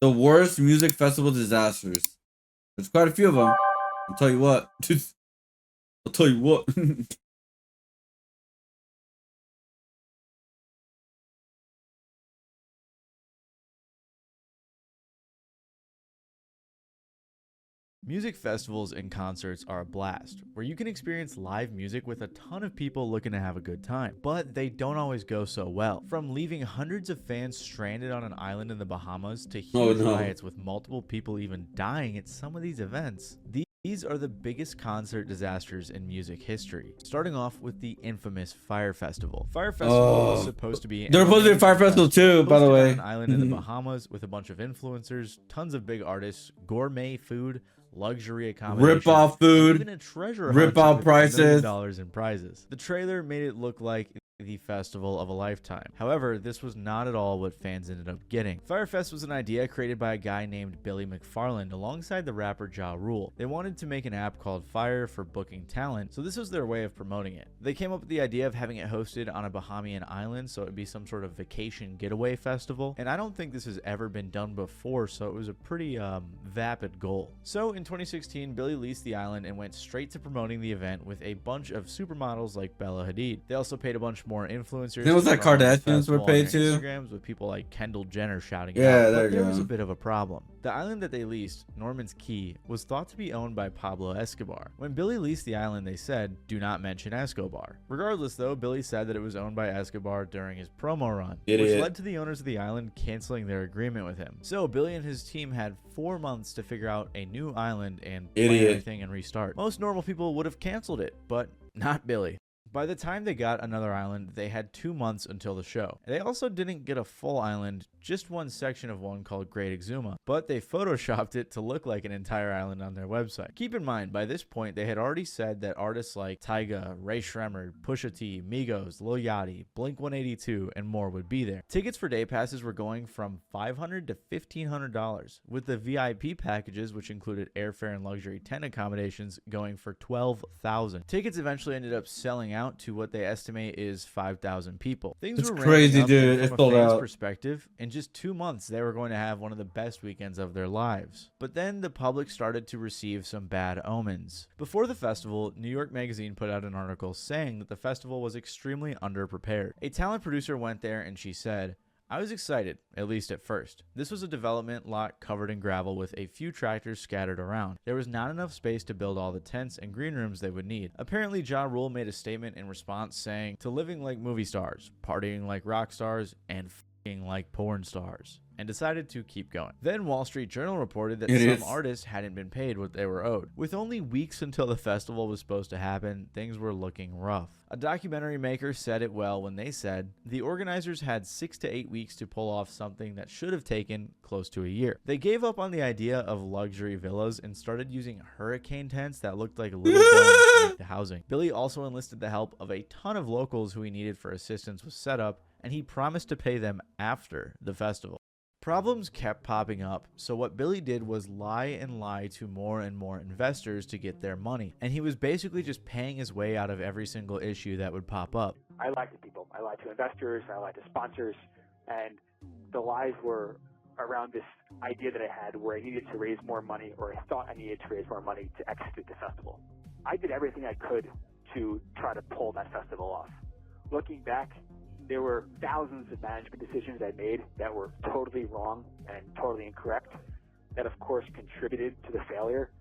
The worst music festival disasters. There's quite a few of them. I'll tell you what. I'll tell you what. Music festivals and concerts are a blast, where you can experience live music with a ton of people looking to have a good time. But they don't always go so well. From leaving hundreds of fans stranded on an island in the Bahamas to huge riots with multiple people even dying at some of these events. These are the biggest concert disasters in music history. Starting off with the infamous Fire Festival. Fire Festival was supposed to be... They're supposed to be a Fire Festival too, by the way. On an island in the Bahamas with a bunch of influencers, tons of big artists, gourmet food, luxury accommodation, rip-off food, even a treasure rip-off prices, $1 million in prizes. The trailer made it look like the festival of a lifetime. However, this was not at all what fans ended up getting. Firefest was an idea created by a guy named Billy McFarland alongside the rapper Ja Rule. They wanted to make an app called Fire for booking talent, so this was their way of promoting it. They came up with the idea of having it hosted on a Bahamian island, so it would be some sort of vacation getaway festival, and I don't think this has ever been done before, so it was a pretty vapid goal. So in 2016, Billy leased the island and went straight to promoting the event with a bunch of supermodels like Bella Hadid. They also paid a bunch more influencers. It was like Kardashians were paid too. Instagrams with people like Kendall Jenner shouting. Yeah, there was a bit of a problem. The island that they leased, Norman's Key, was thought to be owned by Pablo Escobar. When Billy leased the island, they said, "Do not mention Escobar." Regardless, though, Billy said that it was owned by Escobar during his promo run, which led to the owners of the island canceling their agreement with him. So Billy and his team had 4 months to figure out a new island and plan everything and restart. Most normal people would have canceled it, but not Billy. By the time they got another island, they had 2 months until the show. They also didn't get a full island, just one section of one called Great Exuma, but they photoshopped it to look like an entire island on their website. Keep in mind, by this point, they had already said that artists like Tyga, Ray Shremmer, Pusha T, Migos, Lil Yachty, Blink-182, and more would be there. Tickets for day passes were going from $500 to $1,500, with the VIP packages, which included airfare and luxury tent accommodations, going for $12,000. Tickets eventually ended up selling out to what they estimate is 5,000 people. Things were crazy, dude. From a fan's perspective, in just 2 months, they were going to have one of the best weekends of their lives. But then the public started to receive some bad omens. Before the festival, New York Magazine put out an article saying that the festival was extremely underprepared. A talent producer went there and she said, "I was excited, at least at first. This was a development lot covered in gravel with a few tractors scattered around. There was not enough space to build all the tents and green rooms they would need." Apparently, Ja Rule made a statement in response saying, "To living like movie stars, partying like rock stars, and f***ing like porn stars," and decided to keep going. Then Wall Street Journal reported that some artists hadn't been paid what they were owed. With only weeks until the festival was supposed to happen, things were looking rough. A documentary maker said it well when they said, "The organizers had 6 to 8 weeks to pull off something that should have taken close to a year. They gave up on the idea of luxury villas and started using hurricane tents that looked like little domes to make the housing." Billy also enlisted the help of a ton of locals who he needed for assistance with setup, and he promised to pay them after the festival. Problems kept popping up, so what Billy did was lie and lie to more and more investors to get their money, and he was basically just paying his way out of every single issue that would pop up. I lied to people. I lied to investors. I lied to sponsors, and the lies were around this idea that I had where I needed to raise more money, or I thought I needed to raise more money to execute the festival. I did everything I could to try to pull that festival off. Looking back, there were thousands of management decisions I made that were totally wrong and totally incorrect that, of course, contributed to the failure.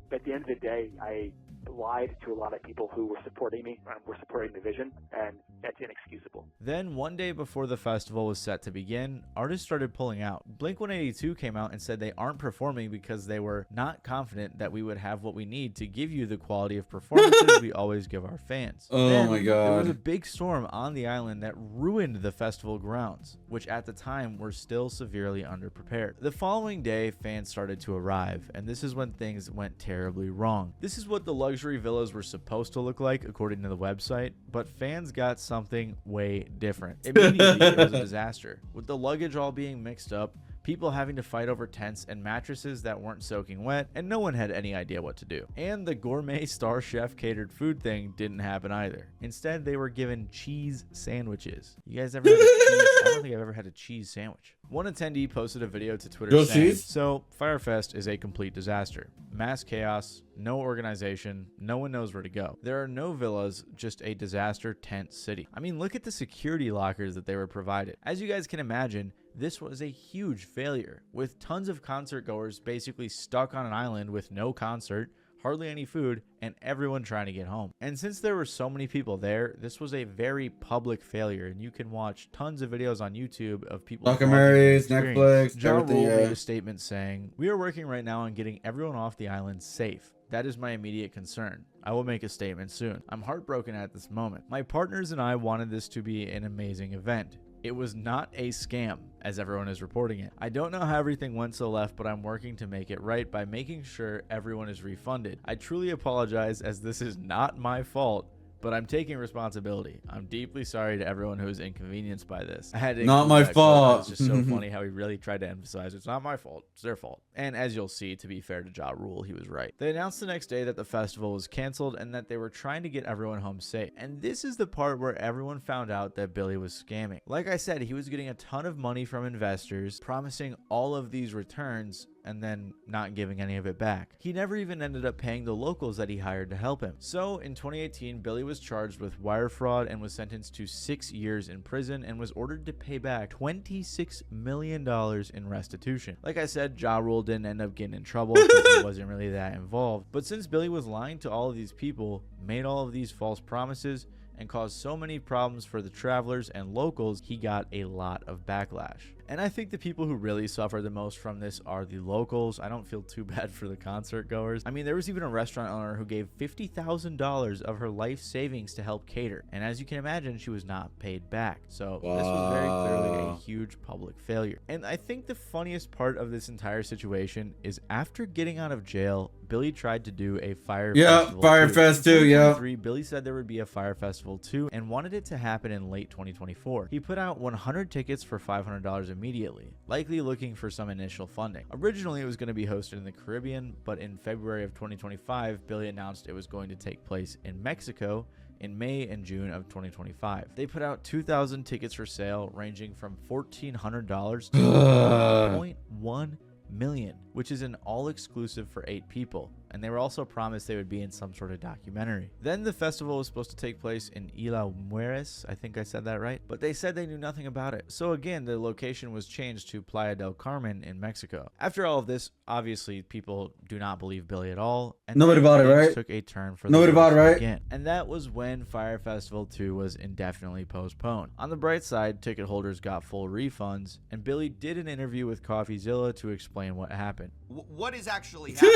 But at the end of the day, I lied to a lot of people who were supporting me and were supporting the vision, and that's inexcusable. Then, one day before the festival was set to begin, artists started pulling out. Blink-182 came out and said they aren't performing because they were not confident that we would have what we need to give you the quality of performances we always give our fans. Oh my God. There was a big storm on the island that ruined the festival grounds, which at the time were still severely underprepared. The following day, fans started to arrive, and this is when things went terribly wrong. This is what the luxury villas were supposed to look like according to the website, but fans got something way different. Immediately, it was a disaster. With the luggage all being mixed up, people having to fight over tents and mattresses that weren't soaking wet, and no one had any idea what to do. And the gourmet star chef catered food thing didn't happen either. Instead, they were given cheese sandwiches. You guys ever had a cheese? I don't think I've ever had a cheese sandwich. One attendee posted a video to Twitter Real saying, cheese? "So, Firefest is a complete disaster. Mass chaos, no organization, no one knows where to go. There are no villas, just a disaster tent city." I mean, look at the security lockers that they were provided. As you guys can imagine, this was a huge failure, with tons of concert goers basically stuck on an island with no concert, hardly any food, and everyone trying to get home. And since there were so many people there, this was a very public failure, and you can watch tons of videos on YouTube of people Documentaries, vlogging their Netflix, experience. Ja everything, Rule yeah. made a statement saying, "We are working right now on getting everyone off the island safe. That is my immediate concern. I will make a statement soon. I'm heartbroken at this moment. My partners and I wanted this to be an amazing event. It was not a scam, as everyone is reporting it. I don't know how everything went so left, but I'm working to make it right by making sure everyone is refunded. I truly apologize, as this is not my fault, but I'm taking responsibility. I'm deeply sorry to everyone who was inconvenienced by this." I had to Not include my that quote. fault. It's just so funny how he really tried to emphasize it's not my fault, it's their fault. And as you'll see, to be fair to Ja Rule, he was right. They announced the next day that the festival was canceled and that they were trying to get everyone home safe. And this is the part where everyone found out that Billy was scamming. Like I said, he was getting a ton of money from investors, promising all of these returns, and then not giving any of it back. He never even ended up paying the locals that he hired to help him. So in 2018, Billy was charged with wire fraud and was sentenced to 6 years in prison and was ordered to pay back $26 million in restitution. Like I said, Ja Rule didn't end up getting in trouble because he wasn't really that involved. But since Billy was lying to all of these people, made all of these false promises, and caused so many problems for the travelers and locals, he got a lot of backlash. And I think the people who really suffer the most from this are the locals. I don't feel too bad for the concert goers. I mean, there was even a restaurant owner who gave $50,000 of her life savings to help cater. And as you can imagine, she was not paid back. So this was very clearly a huge public failure. And I think the funniest part of this entire situation is after getting out of jail, Billy tried to do a fire festival. Fire Fest 2, yeah. Billy said there would be a Fire Festival 2 and wanted it to happen in late 2024. He put out 100 tickets for $500 immediately, likely looking for some initial funding. Originally, it was going to be hosted in the Caribbean, but in February of 2025, Billy announced it was going to take place in Mexico in May and June of 2025. They put out 2,000 tickets for sale, ranging from $1,400 to $1.1 million, which is an all-exclusive for 8 people. And they were also promised they would be in some sort of documentary. Then the festival was supposed to take place in Isla Mujeres, I think I said that right, but they said they knew nothing about it. So again, the location was changed to Playa del Carmen in Mexico. After all of this, obviously people do not believe Billy at all, and Nobody bought it, right? Took a turn for Nobody the bought it, worse right? again. And that was when Fire Festival 2 was indefinitely postponed. On the bright side, ticket holders got full refunds, and Billy did an interview with CoffeeZilla to explain what happened. What is actually happening?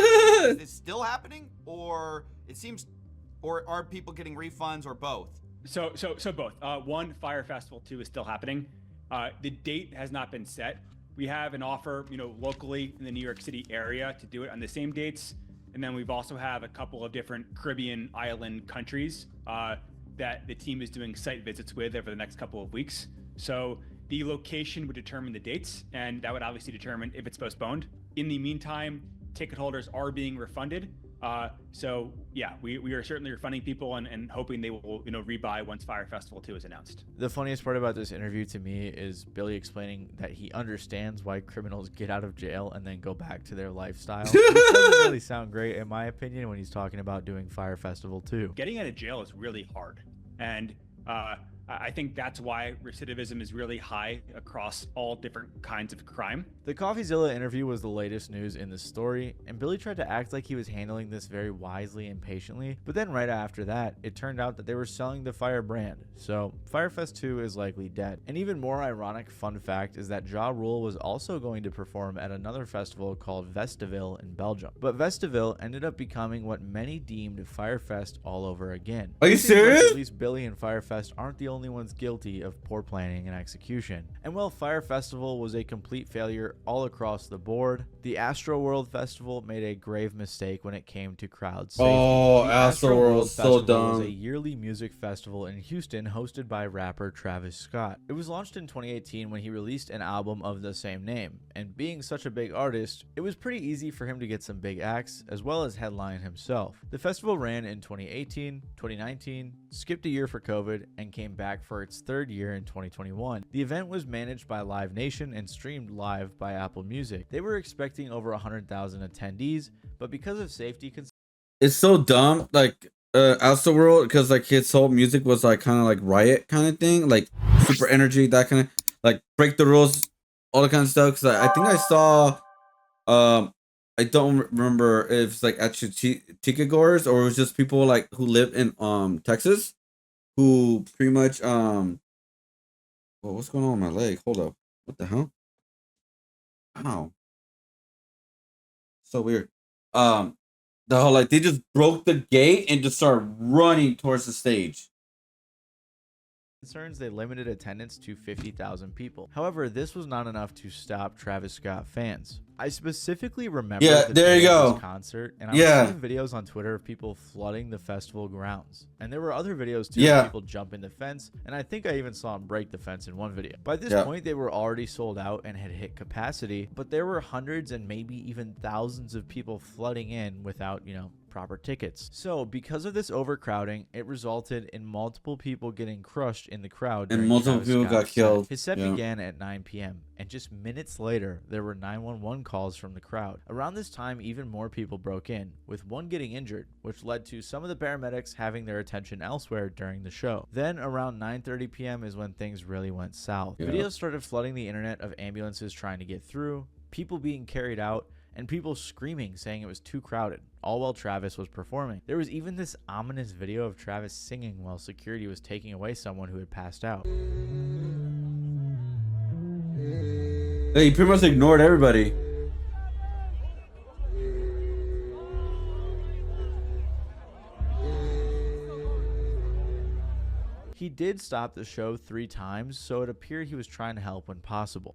Is this still happening, or it seems, or are people getting refunds, or both? So both. One, Fire Festival 2 is still happening. The date has not been set. We have an offer, locally in the New York City area to do it on the same dates, and then we've also have a couple of different Caribbean island countries that the team is doing site visits with over the next couple of weeks. So the location would determine the dates, and that would obviously determine if it's postponed. In the meantime, ticket holders are being refunded. So yeah, we are certainly refunding people and hoping they will, rebuy once Fire Festival 2 is announced. The funniest part about this interview to me is Billy explaining that he understands why criminals get out of jail and then go back to their lifestyle. Which doesn't really sound great, in my opinion, when he's talking about doing Fire Festival 2. Getting out of jail is really hard. And I think that's why recidivism is really high across all different kinds of crime. The CoffeeZilla interview was the latest news in the story, and Billy tried to act like he was handling this very wisely and patiently, but then right after that, it turned out that they were selling the Fire brand, so Firefest 2 is likely dead. An even more ironic fun fact is that Ja Rule was also going to perform at another festival called Vestaville in Belgium, but Vestaville ended up becoming what many deemed Firefest all over again. Are you It seems like serious? at least Billy and Firefest aren't the only only ones guilty of poor planning and execution. And while Fire Festival was a complete failure all across the board, the Astroworld Festival made a grave mistake when it came to crowd safety. Oh, The Astroworld, so Festival dumb. was a yearly music festival in Houston hosted by rapper Travis Scott. It was launched in 2018 when he released an album of the same name, and being such a big artist, it was pretty easy for him to get some big acts as well as headline himself. The festival ran in 2018, 2019, skipped a year for COVID, and came back for its third year in 2021. The event was managed by Live Nation and streamed live by Apple Music. They were expecting over 100,000 attendees, but because of safety concerns, It's so dumb, like Astroworld, because like his whole music was like kind of like riot kind of thing, like super energy, that kind of like break the rules, all that kind of stuff. Because I think I saw, I don't remember if it's like actually Chicagores or it was just people like who live in Texas, who pretty much well, what's going on with my leg? Hold up, what the hell? Ow, so weird. The whole like they just broke the gate and just started running towards the stage. they limited attendance to 50,000 people. However, this was not enough to stop Travis Scott fans. I specifically remember the there you day of go. this concert, and I was seeing videos on Twitter of people flooding the festival grounds. And there were other videos too of people jumping the fence, and I think I even saw him break the fence in one video. By this point, they were already sold out and had hit capacity, but there were hundreds and maybe even thousands of people flooding in without, proper tickets. So because of this overcrowding, it resulted in multiple people getting crushed in the crowd, and multiple people got killed. His set began at 9 p.m. and just minutes later there were 911 calls from the crowd. Around this time, even more people broke in, with one getting injured, which led to some of the paramedics having their attention elsewhere during the show. Then around 9:30 p.m. is when things really went south. Videos started flooding the internet of ambulances trying to get through, people being carried out, and people screaming saying it was too crowded, all while Travis was performing. There was even this ominous video of Travis singing while security was taking away someone who had passed out. He pretty much ignored everybody. He did stop the show 3 times, so it appeared he was trying to help when possible.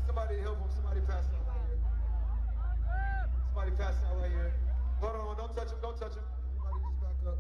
Somebody help him. Somebody pass out right here. Somebody pass out right here. Hold on, don't touch him, don't touch him. Everybody just back up.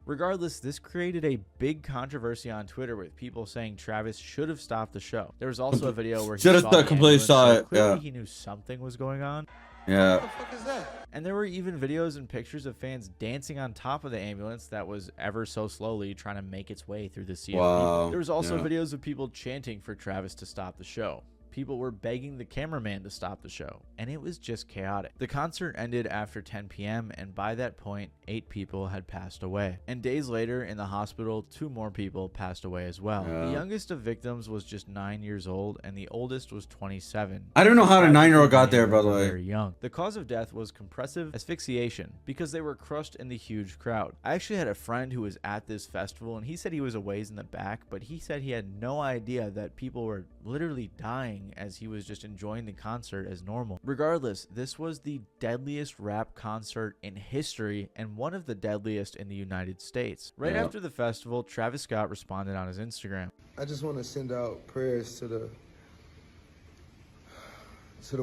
Regardless, this created a big controversy on Twitter with people saying Travis should have stopped the show. There was also a video where he Should have saw the completely ambulance, saw so it, clearly he knew something was going on. Yeah. What the fuck is that? And there were even videos and pictures of fans dancing on top of the ambulance that was ever so slowly trying to make its way through the sea of people. There was also videos of people chanting for Travis to stop the show. People were begging the cameraman to stop the show, and it was just chaotic. The concert ended after 10 p.m., and by that point, 8 people had passed away. And days later, in the hospital, 2 more people passed away as well. The youngest of victims was just 9 years old, and the oldest was 27. I don't know how the 9-year-old got there, by the way. Very young. The cause of death was compressive asphyxiation because they were crushed in the huge crowd. I actually had a friend who was at this festival, and he said he was a ways in the back, but he said he had no idea that people were literally dying as he was just enjoying the concert as normal. Regardless, this was the deadliest rap concert in history and one of the deadliest in the United States. Right after the festival, Travis Scott responded on his Instagram. I just want to send out prayers to the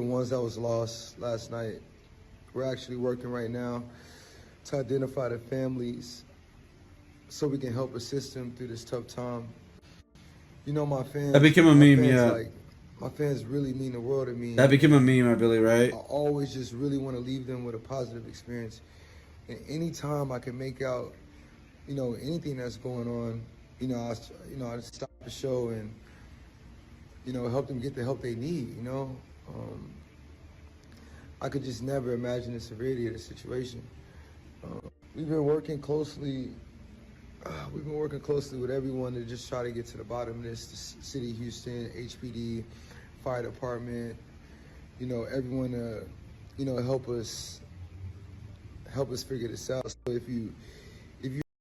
ones that was lost last night. We're actually working right now to identify the families so we can help assist them through this tough time. You know, my fans. That became a meme, like, my fans really mean the world to me. That became a meme, I believe, right? I always just really want to leave them with a positive experience. And anytime I can make out, anything that's going on, I stop the show and, help them get the help they need, I could just never imagine the severity of the situation. We've been working closely with everyone to just try to get to the bottom of this. The city of Houston, HPD, fire department, everyone to, help us figure this out. So if you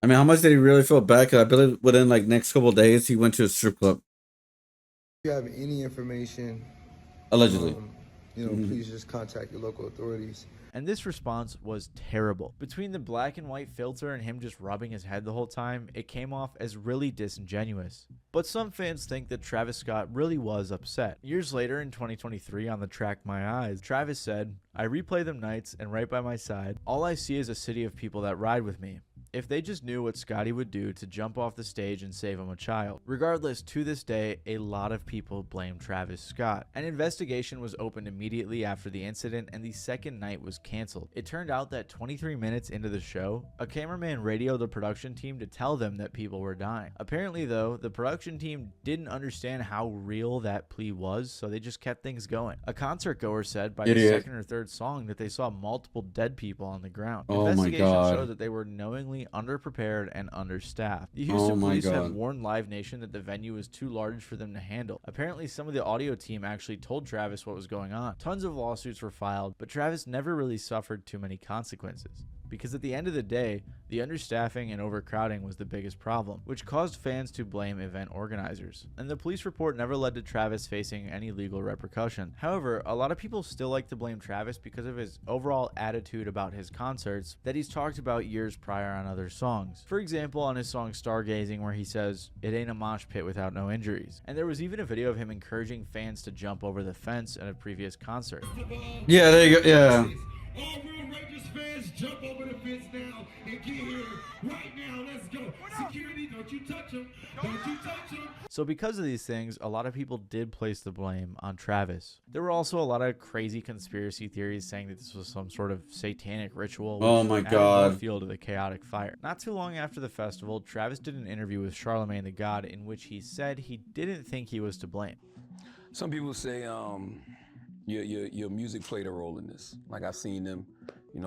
I mean, how much did he really feel bad? Because I believe within like next couple of days, he went to a strip club. If you have any information, Allegedly. please just contact your local authorities. and this response was terrible. Between the black and white filter and him just rubbing his head the whole time, it came off as really disingenuous. But some fans think that Travis Scott really was upset. Years later in 2023 on the track My Eyes, Travis said, "I replay them nights and right by my side, all I see is a city of people that ride with me. If they just knew what Scotty would do to jump off the stage and save him a child." Regardless, to this day, a lot of people blame Travis Scott. An investigation was opened immediately after the incident and the second night was canceled. It turned out that 23 minutes into the show, a cameraman radioed the production team to tell them that people were dying. Apparently though, the production team didn't understand how real that plea was, so they just kept things going. A concert goer said by the second or third song that they saw multiple dead people on the ground. Oh my Investigation God. showed that they were knowingly underprepared and understaffed. The Houston police had warned Live Nation that the venue was too large for them to handle. Apparently, some of the audio team actually told Travis what was going on. Tons of lawsuits were filed, but Travis never really suffered too many consequences. Because at the end of the day, the understaffing and overcrowding was the biggest problem, which caused fans to blame event organizers. And the police report never led to Travis facing any legal repercussion. However, a lot of people still like to blame Travis because of his overall attitude about his concerts that he's talked about years prior on other songs. For example, on his song Stargazing, where he says, "It ain't a mosh pit without no injuries." And there was even a video of him encouraging fans to jump over the fence at a previous concert. Yeah, there you go. Yeah. All real Rangers fans, jump over the fence now and get here right now. Let's go. Security, don't you touch him. Don't you touch him. So because of these things, a lot of people did place the blame on Travis. There were also a lot of crazy conspiracy theories saying that this was some sort of satanic ritual. Oh my added God. more fuel to the chaotic fire. Not too long after the festival, Travis did an interview with Charlemagne the God in which he said he didn't think he was to blame. Some people say your music played a role in this. Like I've seen them,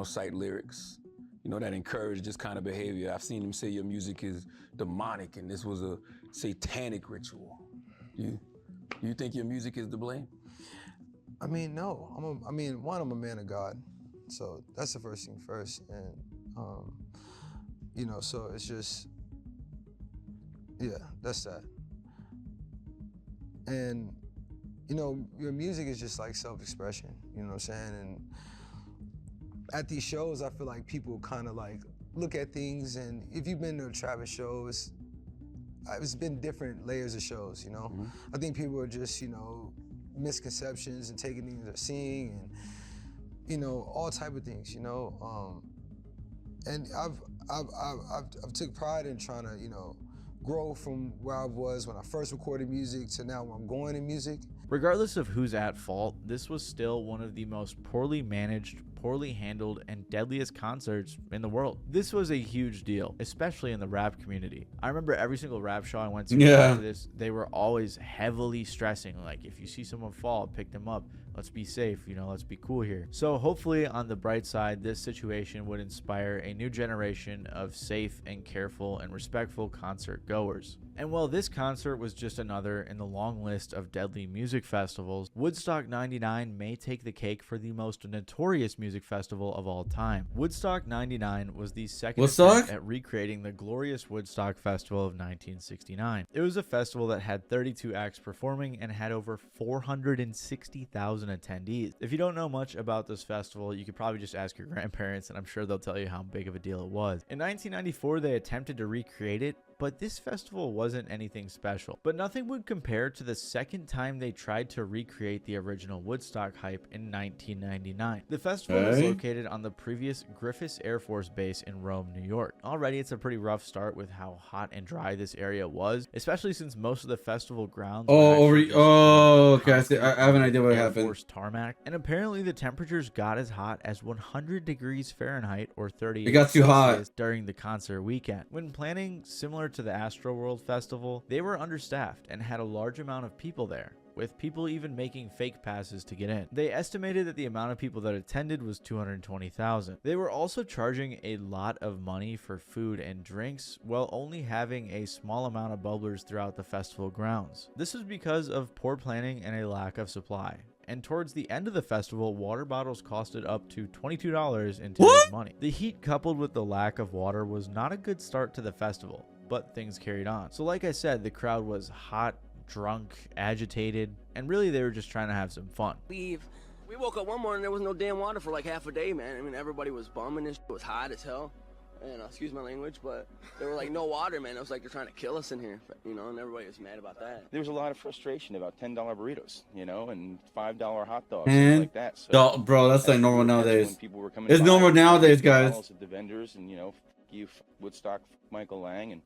cite lyrics, that encourage this kind of behavior. I've seen them say your music is demonic and this was a satanic ritual. You think your music is to blame? I mean, no. I'm a man of God, so that's the first thing first, and so it's just, yeah, that's that. And your music is just like self-expression, you know what I'm saying? And at these shows, I feel like people kind of like look at things, and if you've been to a Travis show, it's been different layers of shows, Mm-hmm. I think people are just, misconceptions and taking things they're seeing and, all type of things, and I've took pride in trying to, grow from where I was when I first recorded music to now where I'm going in music. Regardless of who's at fault, this was still one of the most poorly managed, poorly handled, and deadliest concerts in the world. This was a huge deal, especially in the rap community. I remember every single rap show I went to after this, they were always heavily stressing, like, if you see someone fall, pick them up. Let's be safe, let's be cool here. So hopefully on the bright side, this situation would inspire a new generation of safe and careful and respectful concert goers. And while this concert was just another in the long list of deadly music festivals, Woodstock 99 may take the cake for the most notorious music festival of all time. Woodstock 99 was the second attempt at recreating the glorious Woodstock Festival of 1969. It was a festival that had 32 acts performing and had over 460,000 attendees. If you don't know much about this festival, you could probably just ask your grandparents, and I'm sure they'll tell you how big of a deal it was. In 1994, they attempted to recreate it, but this festival wasn't anything special. But nothing would compare to the second time they tried to recreate the original Woodstock hype in 1999. The festival was located on the previous Griffiths Air Force Base in Rome, New York. Already, it's a pretty rough start with how hot and dry this area was, especially since most of the festival grounds okay, I have an idea what happened. Air Force tarmac, and apparently the temperatures got as hot as 100 degrees Fahrenheit or 30. It got too hot during the concert weekend. When planning similar to the Astroworld Festival, they were understaffed and had a large amount of people there, with people even making fake passes to get in. They estimated that the amount of people that attended was 220,000. They were also charging a lot of money for food and drinks, while only having a small amount of bubblers throughout the festival grounds. This was because of poor planning and a lack of supply. And towards the end of the festival, water bottles costed up to $22 in today's money. The heat coupled with the lack of water was not a good start to the festival, but things carried on. So like I said, the crowd was hot, drunk, agitated, and really they were just trying to have some fun. We've We woke up one morning, there was no damn water for like half a day, man. I mean, everybody was bumming. This was hot as hell. And excuse my language, but there were like no water, man. It was like they're trying to kill us in here, you know, and everybody was mad about that. There was a lot of frustration about $10 burritos, you know, and $5 hot dogs, things like that. So, bro, that's like normal nowadays. when people were coming It's by, normal nowadays, guys. At the vendors, and you know, you Woodstock, Michael Lang, and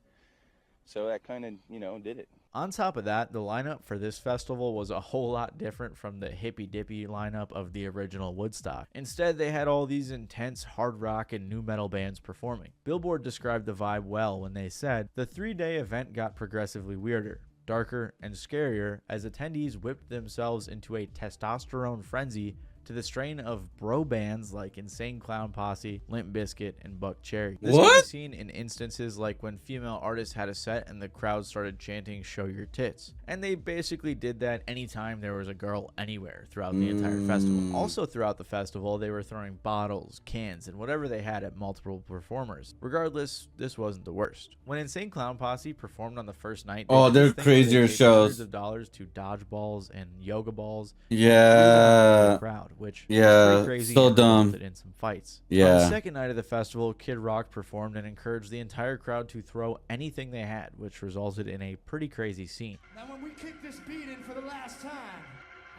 so that kind of, you know, did it. On top of that, the lineup for this festival was a whole lot different from the hippy-dippy lineup of the original Woodstock. Instead, they had all these intense hard rock and nu metal bands performing. Billboard described the vibe well when they said, the 3-day event got progressively weirder, darker, and scarier as attendees whipped themselves into a testosterone frenzy to the strain of bro bands like Insane Clown Posse, Limp Bizkit, and Buck Cherry. This can be seen in instances like when female artists had a set and the crowd started chanting "Show your tits," and they basically did that anytime there was a girl anywhere throughout the entire festival. Also throughout the festival, they were throwing bottles, cans, and whatever they had at multiple performers. Regardless, this wasn't the worst. When Insane Clown Posse performed on the first night, they're crazier shows. Hundreds of dollars to dodgeballs and yoga balls. Yeah. Crowd. Which yeah, was crazy so and dumb. resulted in some fights. Yeah. On the second night of the festival, Kid Rock performed and encouraged the entire crowd to throw anything they had, which resulted in a pretty crazy scene. Now when we kick this beat in for the last time,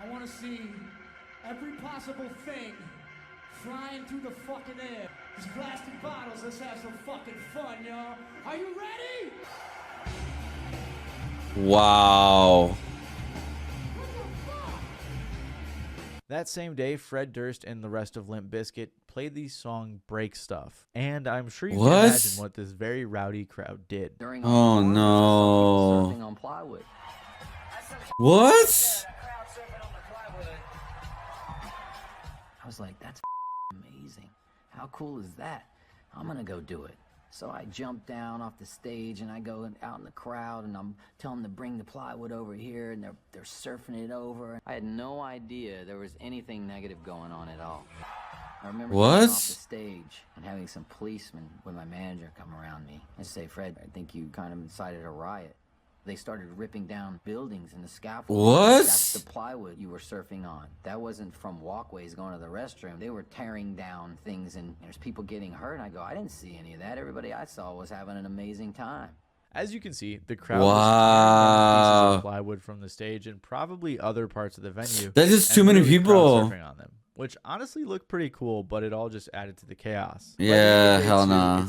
I want to see every possible thing flying through the fucking air. These plastic bottles, let's have some fucking fun, y'all. Are you ready? Wow. That same day, Fred Durst and the rest of Limp Bizkit played the song Break Stuff. And I'm sure you can imagine what this very rowdy crowd did. Oh no. Surfing on plywood. What? I was like, that's amazing. How cool is that? I'm gonna go do it. So I jump down off the stage and I go out in the crowd and I'm telling them to bring the plywood over here and they're surfing it over. I had no idea there was anything negative going on at all. I remember getting off the stage and having some policemen with my manager come around me and say, Fred, I think you kind of incited a riot. They started ripping down buildings in the scaffold. What? That's the plywood you were surfing on. That wasn't from walkways going to the restroom. They were tearing down things and there's people getting hurt. And I go, I didn't see any of that. Everybody I saw was having an amazing time. As you can see, the crowd was tearing down pieces of plywood from the stage and probably other parts of the venue. That's just too many people. Surfing on them, which honestly looked pretty cool, but it all just added to the chaos. Yeah, hell no.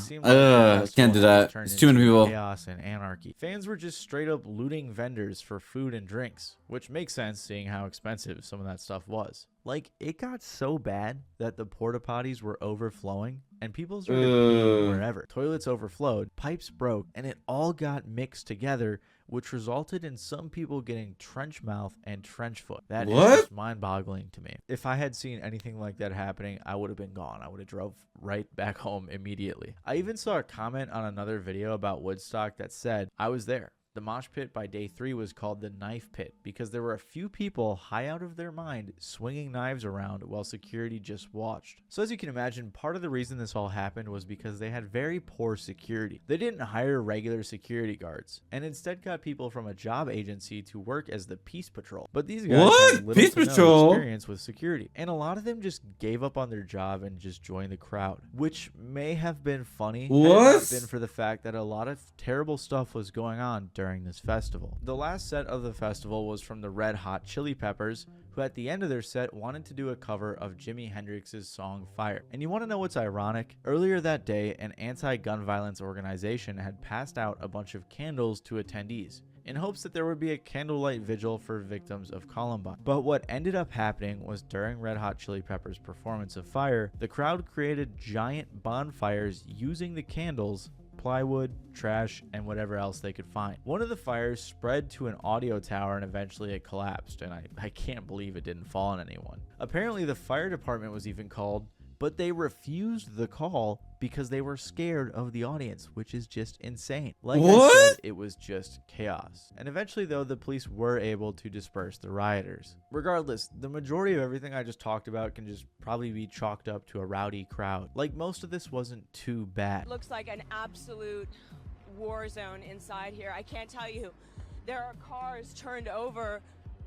Can't do that. It's too many people. Chaos and anarchy. Fans were just straight up looting vendors for food and drinks, which makes sense seeing how expensive some of that stuff was. Like, it got so bad that the porta potties were overflowing and people started peeing wherever. Toilets overflowed, pipes broke, and it all got mixed together, which resulted in some people getting trench mouth and trench foot. That is just mind-boggling to me. If I had seen anything like that happening, I would have been gone. I would have drove right back home immediately. I even saw a comment on another video about Woodstock that said, I was there. The mosh pit by day 3 was called the knife pit because there were a few people high out of their mind swinging knives around while security just watched. So as you can imagine, part of the reason this all happened was because they had very poor security. They didn't hire regular security guards and instead got people from a job agency to work as the Peace Patrol. But these guys had little to no experience with security, and a lot of them just gave up on their job and just joined the crowd, which may have been funny had it not been for the fact that a lot of terrible stuff was going on during this festival. The last set of the festival was from the Red Hot Chili Peppers, who at the end of their set wanted to do a cover of Jimi Hendrix's song Fire. And you want to know what's ironic? Earlier that day, an anti-gun violence organization had passed out a bunch of candles to attendees in hopes that there would be a candlelight vigil for victims of Columbine. But what ended up happening was during Red Hot Chili Peppers' performance of Fire, the crowd created giant bonfires using the candles, plywood, trash, and whatever else they could find. One of the fires spread to an audio tower and eventually it collapsed, and I can't believe it didn't fall on anyone. Apparently the fire department was even called, but they refused the call because they were scared of the audience, which is just insane. Like I said, it was just chaos. And eventually, though, the police were able to disperse the rioters. Regardless, the majority of everything I just talked about can just probably be chalked up to a rowdy crowd. Like, most of this wasn't too bad. Looks like an absolute war zone inside here. I can't tell you. There are cars turned over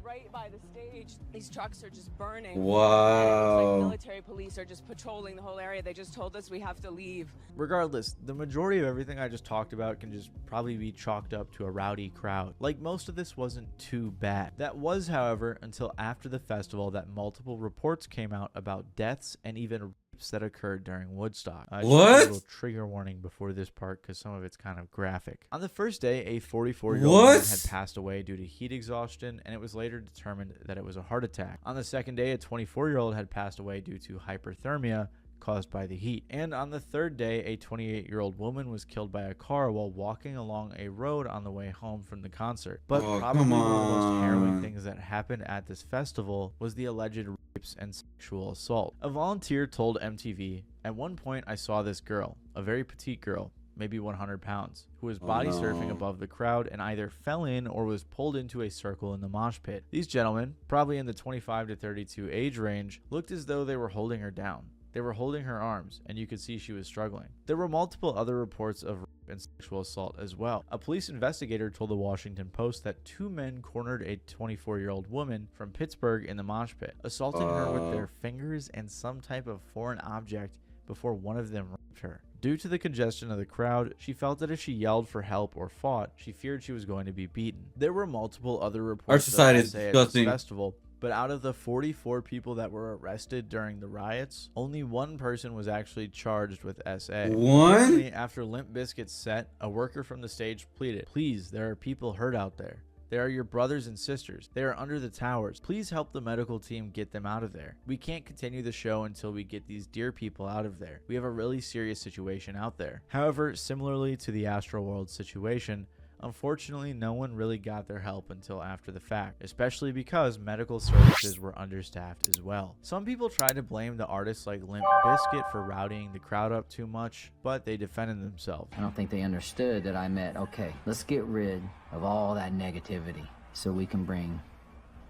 right by the stage. These trucks are just burning. Wow. And it's like military police are just patrolling the whole area. They just told us we have to leave. Regardless, the majority of everything I just talked about can just probably be chalked up to a rowdy crowd. Like, most of this wasn't too bad. That was, however, until after the festival that multiple reports came out about deaths and even rapes that occurred during Woodstock. Just What? a little trigger warning before this part because some of it's kind of graphic. On the first day, a 44-year-old woman had passed away due to heat exhaustion, and it was later determined that it was a heart attack. On the second day, a 24-year-old had passed away due to hyperthermia caused by the heat. And on the third day, a 28-year-old woman was killed by a car while walking along a road on the way home from the concert. But probably one of the most harrowing things that happened at this festival was the alleged rapes and sexual assault. A volunteer told MTV, "At one point I saw this girl, a very petite girl, maybe 100 pounds, who was body surfing above the crowd and either fell in or was pulled into a circle in the mosh pit. These gentlemen, probably in the 25 to 32 age range, looked as though they were holding her down. They were holding her arms, and you could see she was struggling." There were multiple other reports of rape and sexual assault as well. A police investigator told the Washington Post that 2 men cornered a 24-year-old woman from Pittsburgh in the mosh pit, assaulting her with their fingers and some type of foreign object before one of them raped her. Due to the congestion of the crowd, she felt that if she yelled for help or fought, she feared she was going to be beaten. There were multiple other reports Our society is at this disgusting. festival, but out of the 44 people that were arrested during the riots, only one person was actually charged with SA. One? Apparently, after Limp Bizkit's set, a worker from the stage pleaded, "Please, there are people hurt out there. They are your brothers and sisters. They are under the towers. Please help the medical team get them out of there. We can't continue the show until we get these dear people out of there. We have a really serious situation out there." However, similarly to the Astroworld situation, unfortunately, no one really got their help until after the fact, especially because medical services were understaffed as well. Some people tried to blame the artists like Limp Bizkit for rowdying the crowd up too much, but they defended themselves. I don't think they understood that I meant, okay, let's get rid of all that negativity so we can bring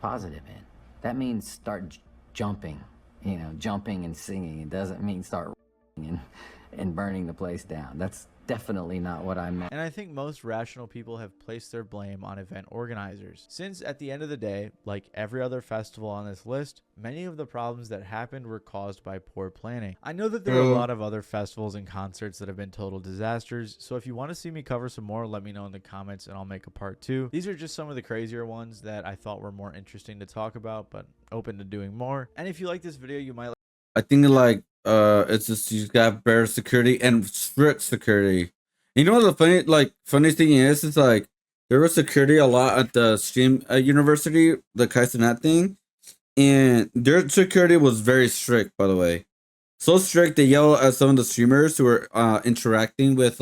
positive in. That means start jumping, jumping and singing. It doesn't mean start and burning the place down. That's definitely not what I meant. And I think most rational people have placed their blame on event organizers, since at the end of the day, like every other festival on this list, many of the problems that happened were caused by poor planning. I know that there are a lot of other festivals and concerts that have been total disasters, so if you want to see me cover some more, let me know in the comments and I'll make a part 2. These are just some of the crazier ones that I thought were more interesting to talk about, but open to doing more. And if you like this video, you might I think it's just you got better security and strict security. You know what the funny thing is? It's like there was security a lot at the Stream University, the Kaizenat thing, and their security was very strict. By the way, so strict they yell at some of the streamers who were interacting with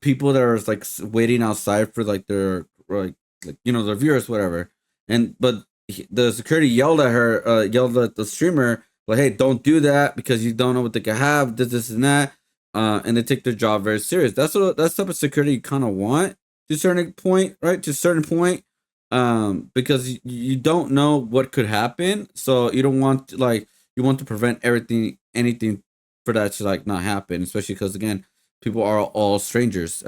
people that are like waiting outside for like their their viewers, whatever. But the security yelled at the streamer, like, "Hey, don't do that because you don't know what they could have, this and that." And they take their job very serious. That's type of security you kind of want to a certain point, right? To a certain point, because you don't know what could happen, so you don't want to, you want to prevent anything for that to not happen, especially because again, people are all strangers,